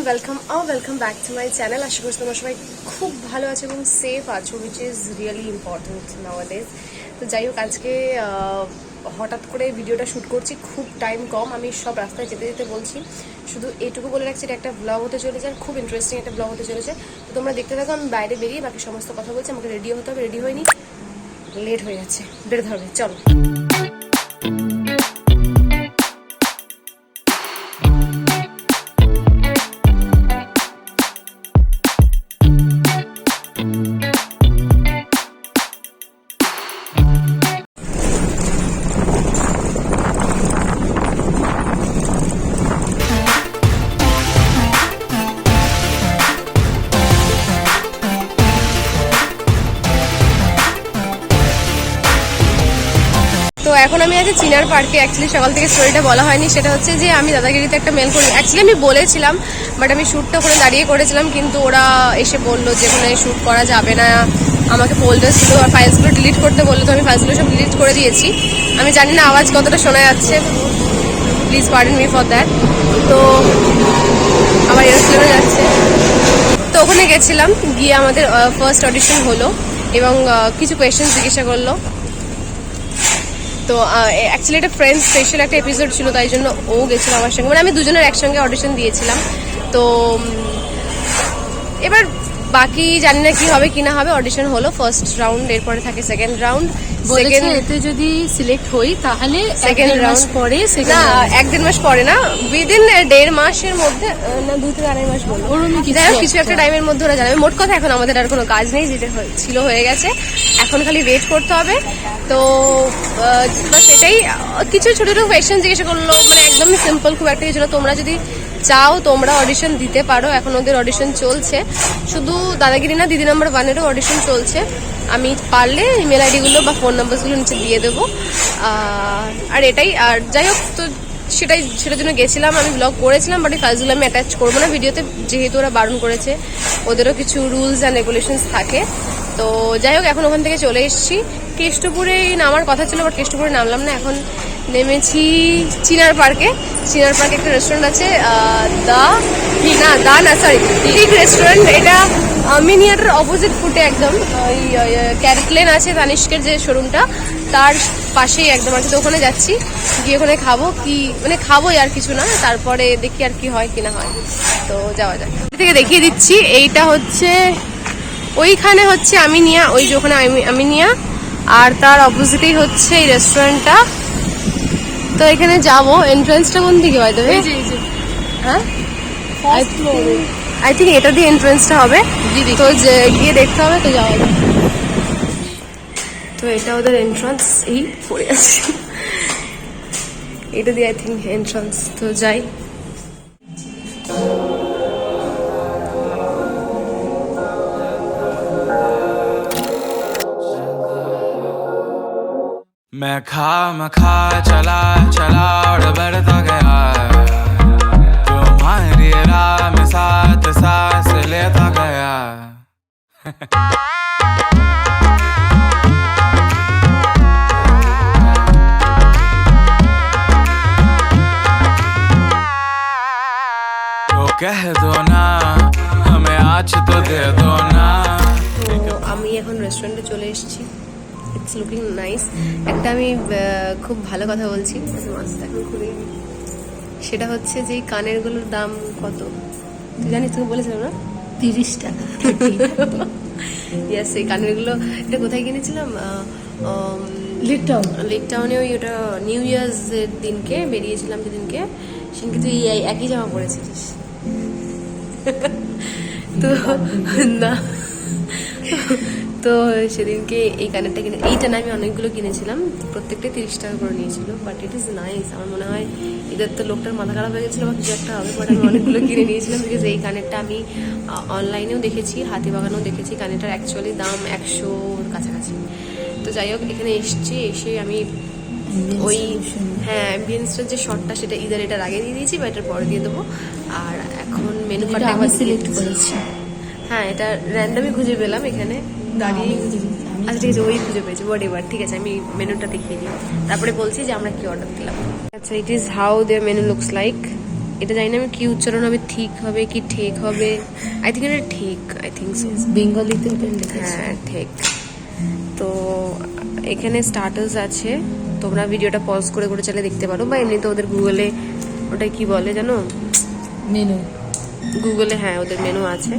welcome back to my channel. আশা করি তোমরা সবাই খুব ভালো আছো এবং সেফ আছো, which is really important nowadays. তো যাই হোক, আজকে হঠাৎ করে ভিডিওটা শ্যুট করছি, খুব টাইম কম, আমি সব রাস্তায় যেতে যেতে বলছি। শুধু এইটুকু বলে রাখছি, এটা একটা ব্লগ হতে চলেছে আর খুব ইন্টারেস্টিং একটা ব্লগ হতে চলেছে। তো তোমরা দেখতে থাকো, আমি বাইরে বেরিয়ে বাকি সমস্ত কথা বলছি। আমাকে রেডি হতে হবে, রেডি হয়নি, লেট হয়ে যাচ্ছে, বেরোতে হবে, চলো। তো এখন আমি আছি চিনার পার্কে। অ্যাকচুয়ালি সকাল থেকে স্টোরিটা বলা হয়নি, সেটা হচ্ছে যে আমি দাদাগিরিতে একটা মেল করি। অ্যাকচুয়ালি আমি বলেছিলাম, বাট আমি শ্যুটটা ওখানে দাঁড়িয়ে করেছিলাম, কিন্তু ওরা এসে বললো যে ওখানে শ্যুট করা যাবে না, আমাকে ফোল্ডার ছিল আর ফাইলসগুলো ডিলিট করতে বললো। তো আমি ফাইলসগুলো সব ডিলিট করে দিয়েছি। আমি জানি না আওয়াজ কতটা শোনা যাচ্ছে, please pardon me for that. তো আমার এরোপ্লেনে যাচ্ছে। তো ওখানে গেছিলাম, গিয়ে আমাদের ফার্স্ট অডিশন হলো এবং কিছু কোয়েশ্চেন জিজ্ঞাসা করলো। তো অ্যাকচুয়ালি এটা ফ্রেন্ডস স্পেশাল একটা এপিসোড ছিল, তাই জন্য ও গেছিল আমার সঙ্গে, মানে আমি দুজনের একসঙ্গে অডিশন দিয়েছিলাম। তো এবার বাকি জানি না কি হবে কি না হবে। অডিশন হলো ফার্স্ট রাউন্ড, এরপরে থাকে সেকেন্ড রাউন্ড। এতে যদি সিলেক্ট হই তাহলে সেকেন্ড রাউন্ড পরে না, 1-1.5 মাস পরে না, উইদিন 1.5 মাসের মধ্যে, না 2-2.5 মাস বলবো, কিছু একটা টাইমের মধ্যে ওরা জানাবে। মোট কথা এখন আমাদের আর কোনো কাজ নেই, যেটা ছিল হয়ে গেছে, এখন খালি ওয়েট করতে হবে। তো বাস এটাই। কিছু ছোট ছোট কোয়েশ্চেন জিজ্ঞাসা করলো, মানে একদমই সিম্পল, খুব একটা কিছু না। তোমরা যদি চাও তোমরা অডিশন দিতে পারো, এখন ওদের অডিশন চলছে। শুধু দাদাগিরি না, দিদি নাম্বার 1-এরও অডিশন চলছে। আমি পারলে ইমেল আইডিগুলো বা ফোন নাম্বারগুলো নিচে দিয়ে দেবো। আর এটাই। আর যাই হোক, তো সেটার জন্য গেছিলাম, আমি ব্লগ করেছিলাম, বাট এই ফাইলসগুলো আমি অ্যাটাচ করবো না ভিডিওতে, যেহেতু ওরা বারণ করেছে, ওদেরও কিছু রুলস অ্যান্ড রেগুলেশনস থাকে। তো যাই হোক, এখন ওখান থেকে চলে এসেছি। কেষ্টপুরে নামার কথা ছিল, বাট কেষ্টপুরে নামলাম না, এখন নেমেছি চিনার পার্কে। চিনার পার্কে একটা রেস্টুরেন্ট আছে, টিক রেস্টুরেন্ট। এটা মিনিয়াটার অপোজিট ফুটে একদম, ওই ক্যারিক্লেন আছে তানিষ্কের যে শোরুমটা, তার পাশেই একদম আর কি। তো ওখানে যাচ্ছি, গিয়ে ওখানে খাবো, কি মানে খাবোই আর কিছু না, তারপরে দেখি আর কি হয় কি না হয়। তো যাওয়া যাক। থেকে দেখিয়ে দিচ্ছি, এইটা হচ্ছে ওইখানে হচ্ছে আমিনিয়া, ওই যে ওখানে আমিনিয়া, আর তার অপোজিটেই হচ্ছে এই রেস্টুরেন্টটা। তো এখানে যাবো। এন্ট্রান্সটা কোন দিকে হয় তবে? হ্যাঁ, আই থিঙ্ক এটা দিয়ে এন্ট্রান্সটা হবে, তো গিয়ে দেখতে হবে। তো যাওয়া যাবে। তো এটা ওদের এন্ট্রান্স, এই পড়ে আছে, এটা দিয়ে আই থিঙ্ক এন্ট্রান্স। তো যাই। मैं खा चला और बढ़ता गया, तुम्हारी राह में साथ सांस लेता गया। तो कह दो ना, हमें आज तो दे दो ना। তো আমি এখন রেস্টুরেন্টে চলে এসেছি। It's looking nice. একটা আমি খুব ভালো কথা বলছি, মাছটা এখন খুলে, সেটা হচ্ছে যে কানেরগুলোর দাম কত তুই জানিস? তুমি বলেছিলাম না, 30 টাকা। ইয়েস, এই কানেরগুলো এটা কোথায় কিনেছিলাম? লেক টাউনে। ওই ওটা নিউ ইয়ার্সের দিনকে বেরিয়েছিলাম, যেদিনকে সেদিনকে তুই এই একই জামা পরেছিলিস। তো না, তো সেদিনকে এই কানেরটা কিনে, এইটা না আমি অনেকগুলো কিনেছিলাম, প্রত্যেকটা 30 টাকা করে নিয়েছিল। But it is nice. আমার মনে হয় এদের তো লোকটার মাথা খারাপ হয়ে গেছিলো বা কিছু একটা হবে, বাট আমি অনেকগুলো কিনে নিয়েছিলাম। বিকজ এই কানেরটা আমি অনলাইনেও দেখেছি, হাতিবাগানেও দেখেছি, কানেরটার অ্যাকচুয়ালি দাম 100-র কাছাকাছি। তো যাই হোক, এখানে এসে আমি ওই অ্যাম্বিয়েন্সটার যে শটটা, সেটা ইদার এটার আগে দিয়ে দিয়েছি বা এটার পরে দিয়ে দেবো। আর এখন মেনু কার্ডটা আমি সিলেক্ট করেছি। হ্যাঁ, এটা র্যান্ডমই খুঁজে পেলাম এখানে দাঁড়িয়ে। আচ্ছা ঠিক আছে, ওই খুঁজে পেয়েছি, হোয়াট এভার। ঠিক আছে, আমি মেনুটা দেখিয়ে দিই, তারপরে বলছি যে আমরা কি অর্ডার দিলাম। আচ্ছা, it is how their menu looks like. এটা জানি না আমি কি উচ্চারণ হবে, ঠিক হবে কি ঠেক হবে, আই থিঙ্ক এটা ঠিক, আই থিঙ্ক সো। বেঙ্গলিতে ওটা লিখেছে। হ্যাঁ ঠিক। তো এখানে স্টার্টার্স আছে, তোমরা ভিডিওটা পজ করে করে চালিয়ে দেখতে পারো, বা এমনিতে ওদের গুগলে ওটা কি বলে জানো, মেনু। গুগলে হ্যাঁ ওদের মেনু আছে।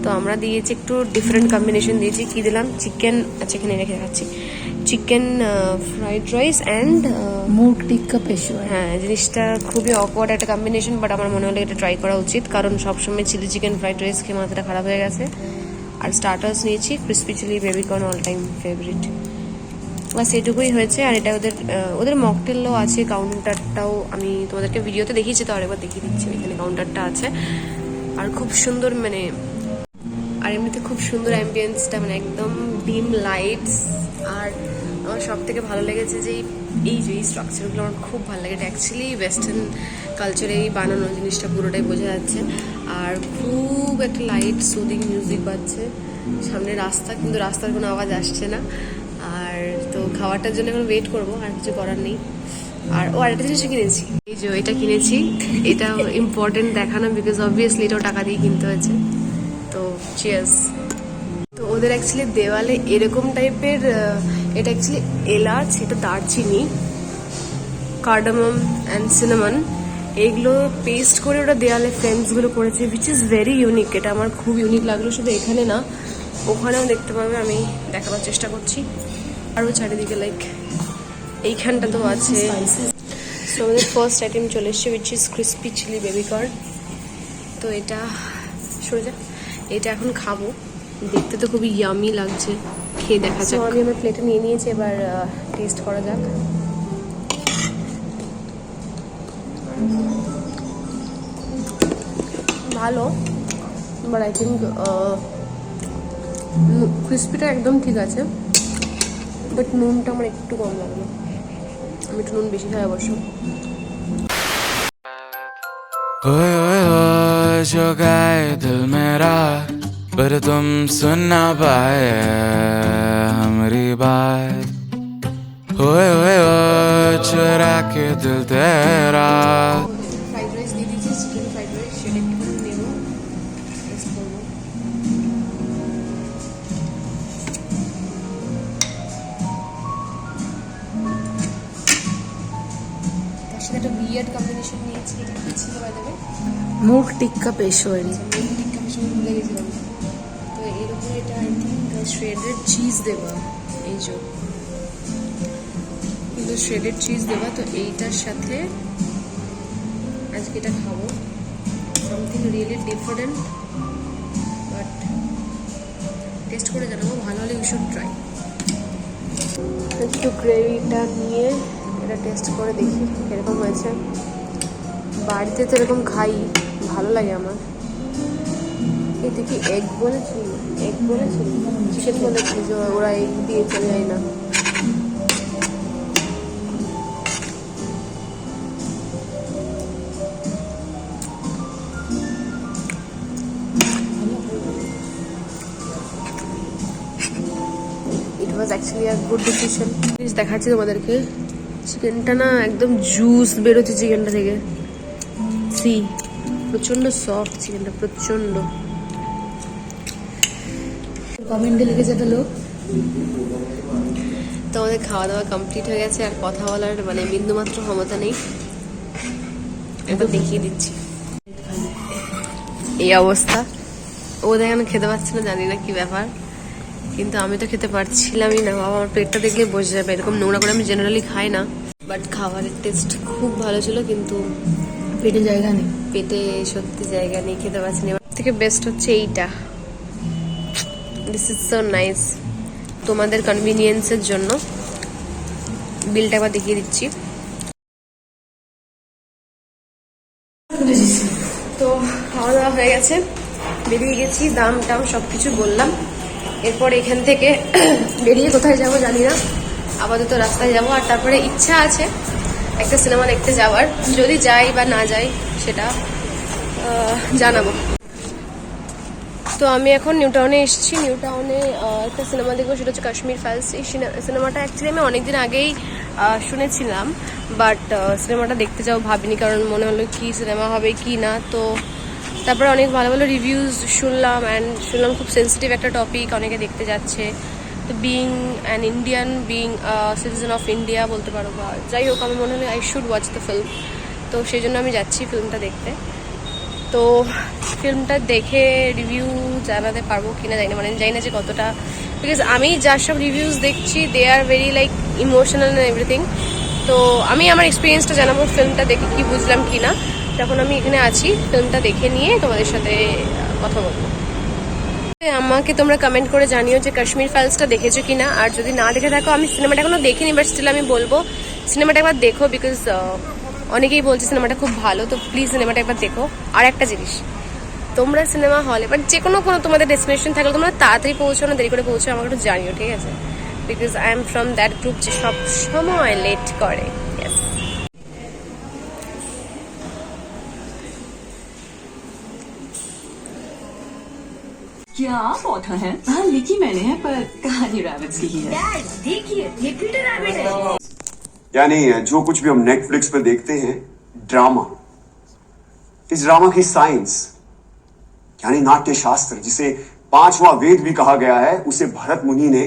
তো আমরা দিয়েছি একটু ডিফারেন্ট কম্বিনেশন দিয়েছি। কি দিলাম, চিকেন, আচ্ছা এখানে রেখে দেখাচ্ছি, চিকেন ফ্রাইড রাইস অ্যান্ড মুগ টিক্কা পেশোয়ারি। হ্যাঁ জিনিসটা খুবই অকওয়ার্ড একটা কম্বিনেশন, বাট আমার মনে হলো এটা ট্রাই করা উচিত, কারণ সবসময় চিলি চিকেন ফ্রাইড রাইস খেয়ে মাথাটা খারাপ হয়ে গেছে। আর স্টার্টার্স নিয়েছি crispy chilli baby corn, all time favourite. বাস এটুকুই হয়েছে। আর এটা ওদের মকটেলও আছে, কাউন্টারটাও আমি তোমাদেরকে ভিডিওতে দেখিয়েছি, তো আরেকবার দেখিয়ে দিচ্ছি, এখানে কাউন্টারটা আছে। আর খুব সুন্দর মানে, আর এমনিতে খুব সুন্দর অ্যাম্বিয়েন্সটা, মানে একদম ডিম লাইটস। আর আমার সব থেকে ভালো লেগেছে যে এই যে এই স্ট্রাকচারগুলো আমার খুব ভালো লাগে। এটা অ্যাকচুয়ালি ওয়েস্টার্ন কালচারেই বানানো জিনিসটা, পুরোটাই বোঝা যাচ্ছে। আর খুব একটা লাইট সুদিং মিউজিক বাজছে, সামনে রাস্তা, কিন্তু রাস্তার কোনো আওয়াজ আসছে না। আর তো খাবারটার জন্য এখন ওয়েট করবো, আর কিছু করার নেই। আর আরেকটা জিনিস কিনেছি, এই যে এটা কিনেছি, এটা ইম্পর্টেন্ট দেখানো, বিকজ অবভিয়াসলি এটাও টাকা দিয়ে কিনতে হয়েছে। তো চিয়ার্স। তো ওদের অ্যাকচুয়ালি দেওয়ালে এরকম টাইপের, এটা অ্যাকচুয়ালি এলাচ, এটা দারচিনি, কার্ডামম অ্যান্ড সিনামন, এইগুলো পেস্ট করে ওটা দেওয়ালে ফ্রেমসগুলো করেছে, উইচ ইজ ভেরি ইউনিক। এটা আমার খুব ইউনিক লাগলো, শুধু এখানে না ওখানেও দেখতে পাবে, আমি দেখাবার চেষ্টা করছি। আরও চারিদিকে লাইক এইখানটা তো আছে। সো আমাদের ফার্স্ট আইটেম চলে এসছে, which is crispy chilli baby corn. তো এটা সরে যা, এটা এখন খাবো, দেখতে তো খুবই ইয়ামি লাগছে, খেয়ে দেখা যাক। আমি আমার প্লেটে নিয়ে নিয়েছি, এবার টেস্ট করা যাক। ভালো, বাট আই থিঙ্ক ক্রিসপিটা একদম ঠিক আছে, বাট নুনটা আমার একটু কম লাগলো, আমি একটু নুন বেশি খাই অবশ্য। ओए ओए ओए जो गाए दिल मेरा, पर तुम सुन ना पाए हमारी बात। ओए ओए ओए चुरा के दिल तेरा। ফ্রাইড রাইস দিয়ে দিয়েছি, চিকেন ফ্রাইড রাইস, সেটা একটু নেব, টেস্ট করবো। তার সাথে একটা বিয়ার্ড কম্বিনেশন নিয়েছি, এটা কি ছিল বাই দ্য ওয়ে, মুগ টিক্কা পেশোয়ারি। টিক্কা মশলা ভুলে গেছিলাম। তো এর উপরে এটা আই থিঙ্ক শ্রেডেড চিজ দেওয়া, এই যে কিন্তু শ্রেডেড চিজ দেওয়া। তো এইটার সাথে আজকে এটা খাবো, something really different, but test করে জানাবো, ভালো হলে ইউ শুড ট্রাই। একটু গ্রেভিটা নিয়ে এটা টেস্ট করে দেখি এরকম হয়েছে। বাড়িতে তো এরকম খাই, ভালো লাগে আমার। এতে কি এগ বলেছি, এগ বলেছি, চিকেন বলেছি, যে ওরা এগ দিয়ে চলে যায় না। It was actually a good decision. দেখাচ্ছি তোমাদেরকে, চিকেনটা না একদম জুস বেরোচ্ছে চিকেনটা থেকে, সি প্রচন্ড সফট চিকেনটা, প্রচন্ড। কমেন্টে লিখেছে একটা লোক, তো আমাদের খাওয়া দাওয়া কমপ্লিট হয়ে গেছে, আর কথা বলার মানে বিন্দুমাত্র ক্ষমতা নেই। একবার দেখিয়ে দিচ্ছি এই অবস্থা। ও দেখেন খেতে পারছে না, জানি না কি ব্যাপার, কিন্তু আমি তো খেতে পারছিলামই না। বাবা আমার পেটটা দেখলে বোঝা যাবে, এরকম নোংরা করে আমি জেনারেলি খাই না, বাট খাবারের টেস্ট খুব ভালো ছিল, কিন্তু পেটে জায়গা নেই। পেটে সত্যি জায়গা নেই, খেতে পারছি না। এবার থেকে বেস্ট হচ্ছে এইটা, দিস ইজ সো নাইস। তোমাদের কনভিনিয়েন্সের জন্য বিলটা একবার দেখিয়ে দিচ্ছি। তো খাওয়া দাওয়া হয়ে গেছে, বেরিয়ে গেছি, দাম টাম সব কিছু বললাম। এরপর এখান থেকে বেরিয়ে কোথায় যাব জানি না, আপাতত রাস্তায় যাব। আর তারপরে ইচ্ছা আছে একটা সিনেমা দেখতে যাওয়ার, যদি যাই বা না যাই সেটা জানাবো। তো আমি এখন নিউ টাউনে এসেছি। নিউ টাউনে একটা সিনেমা দেখবো, সেটা হচ্ছে কাশ্মীর ফাইলস। এই সিনেমাটা অ্যাকচুয়ালি আমি অনেকদিন আগেই শুনেছিলাম, বাট সিনেমাটা দেখতে যাও ভাবিনি, কারণ মনে হলো কি সিনেমা হবে কি না। তো তারপরে অনেক ভালো ভালো রিভিউজ শুনলাম, অ্যান্ড শুনলাম খুব সেন্সিটিভ একটা টপিক, অনেকে দেখতে যাচ্ছে। তো being an Indian, being citizen of India বলতে পারো, বা যাই হোক, আমি মনে হলো I should watch the film. তো সেই জন্য আমি যাচ্ছি ফিল্মটা দেখতে। তো ফিল্মটা দেখে রিভিউ জানাতে পারবো কিনা জানি না, মানে জানি না যে কতটা, বিকজ আমি যার সব রিভিউজ দেখছি they are very like emotional and everything. তো আমি আমার এক্সপিরিয়েন্সটা জানাবো ফিল্মটা দেখে কি বুঝলাম কি না। তখন আমি এখানে আছি, ফিল্মটা দেখে নিয়ে তোমাদের সাথে কথা বলবো। আমাকে তোমরা কমেন্ট করে জানিও যে কাশ্মীর ফাইলসটা দেখেছো কিনা, আর যদি না দেখে থাকো, আমি সিনেমাটা এখনো দেখিনি, বাট স্টিল আমি বলবো সিনেমাটা একবার দেখো, বিকজ অনেকেই বলছে সিনেমাটা খুব ভালো। তো প্লিজ সিনেমাটা একবার দেখো। আর একটা জিনিস, তোমরা সিনেমা হলে বাট যে কোনো তোমাদের ডেস্টিনেশন থাকলে তোমরা তাড়াতাড়ি পৌঁছো না দেরি করে পৌঁছো, আমাকে একটু জানিও, ঠিক আছে? Because I am from that group যে সব সময় লেট করে। ইয়েস। क्या आप ऑथर हैं? हाँ, लिखी मैंने है, पर कहानी रैबिट्स की ही है। देखिए ये पीटर रैबिट है। यानी जो कुछ भी हम नेटफ्लिक्स पे देखते हैं ड्रामा, इस ड्रामा की साइंस यानी नाट्य शास्त्र, जिसे 5वां वेद भी कहा गया है, उसे भरत मुनि ने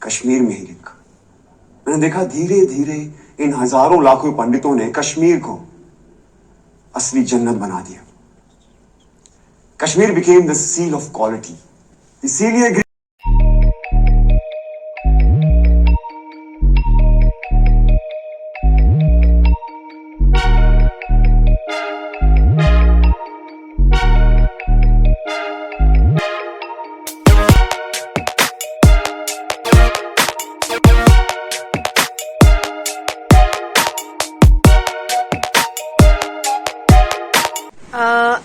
कश्मीर में ही लिखा। मैंने देखा धीरे धीरे इन हजारों लाखों पंडितों ने कश्मीर को असली जन्नत बना दिया। Kashmir became the seal of quality. इसीलिए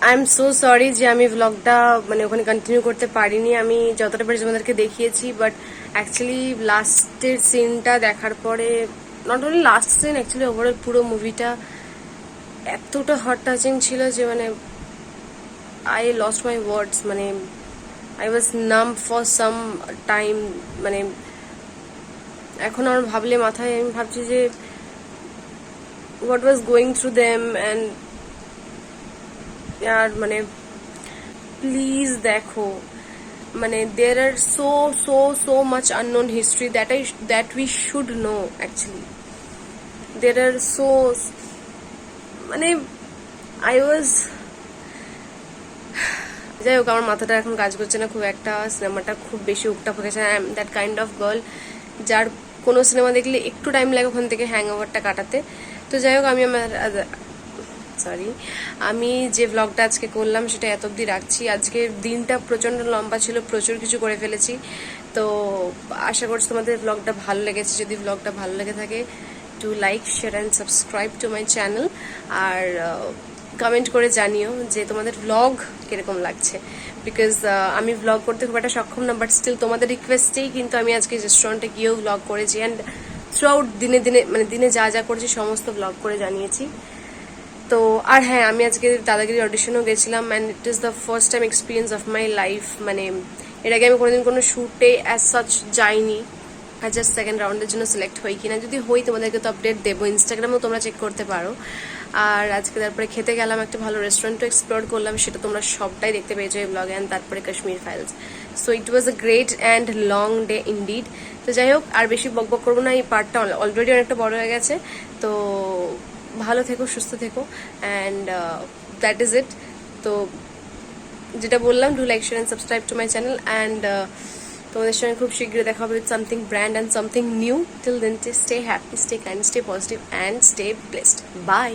আই এম সো সরি যে আমি ব্লগটা মানে ওখানে কন্টিনিউ করতে পারিনি। আমি যতটা পেরেছি তোমাদেরকে দেখিয়েছি, বাট অ্যাকচুয়ালি লাস্টের সিনটা দেখার পরে, not only last scene, actually overall পুরো মুভিটা এতটা হার্ট টাচিং ছিল যে মানে আই লস্ট মাই ওয়ার্ডস, মানে আই ওয়াজ নাম ফর সাম টাইম। মানে এখন আমার ভাবলে মাথায়, আমি ভাবছি যে what was going through them, and यार মানে প্লিজ দেখো, মানে there are so much unknown history that we should know actually. There are so, মানে I was, যাই হোক, আমার মাথাটা এখন কাজ করছে না খুব একটা। সিনেমাটা খুব বেশি উকটাপ হয়ে গেছে। I am that kind of girl যার কোনো সিনেমা দেখলে একটু টাইম লাগে ওখান থেকে হ্যাং ওভারটা কাটাতে। তো যাই হোক, আমি যে ব্লগটা আজকে করলাম সেটা এত অবধি রাখছি। আজকের দিনটা প্রচণ্ড লম্বা ছিল, প্রচুর কিছু করে ফেলেছি। তো আশা করছি তোমাদের ব্লগটা ভালো লেগেছে। যদি ব্লগটা ভালো লেগে থাকে, to like, share and subscribe to my channel. আর কমেন্ট করে জানিও যে তোমাদের ব্লগ কিরকম লাগছে, বিকজ আমি ব্লগ করতে খুব একটা সক্ষম না, বাট স্টিল তোমাদের রিকোয়েস্টেই কিন্তু আমি আজকে রেস্টুরেন্টে গিয়েও ব্লগ করেছি, অ্যান্ড থ্রু আউট দিনে যা যা করেছি সমস্ত ব্লগ করে জানিয়েছি। তো আর হ্যাঁ, আমি আজকে দাদাগিরি অডিশনও গেছিলাম, and it is the first time experience of my life. মানে এর আগে আমি কোনোদিন কোনো শ্যুটে অ্যাজ সাচ যাইনি। আর জাস্ট সেকেন্ড রাউন্ডের জন্য সিলেক্ট হই কিনা, যদি হই তোমাদেরকে তো আপডেট দেবো, ইনস্টাগ্রামেও তোমরা চেক করতে পারো। আর আজকে তারপরে খেতে গেলাম, একটা ভালো রেস্টুরেন্টও এক্সপ্লোর করলাম, সেটা তোমরা সবটাই দেখতে পেয়েছো এই ব্লগে। অ্যান্ড তারপরে Kashmir files. So it was a great and long day indeed. তো যাই হোক, আর বেশি বকবক করবো না, এই পার্টটা অলরেডি অনেকটা বড় হয়ে গেছে। তো ভালো থেকো, সুস্থ থেকো, অ্যান্ড দ্যাট ইজ ইট। তো যেটা বললাম, do like, share and subscribe to my channel, and তোমাদের সঙ্গে খুব শীঘ্রই দেখা হবে with something brand and something new. Till then, stay happy, stay kind, stay positive, and stay blessed. By.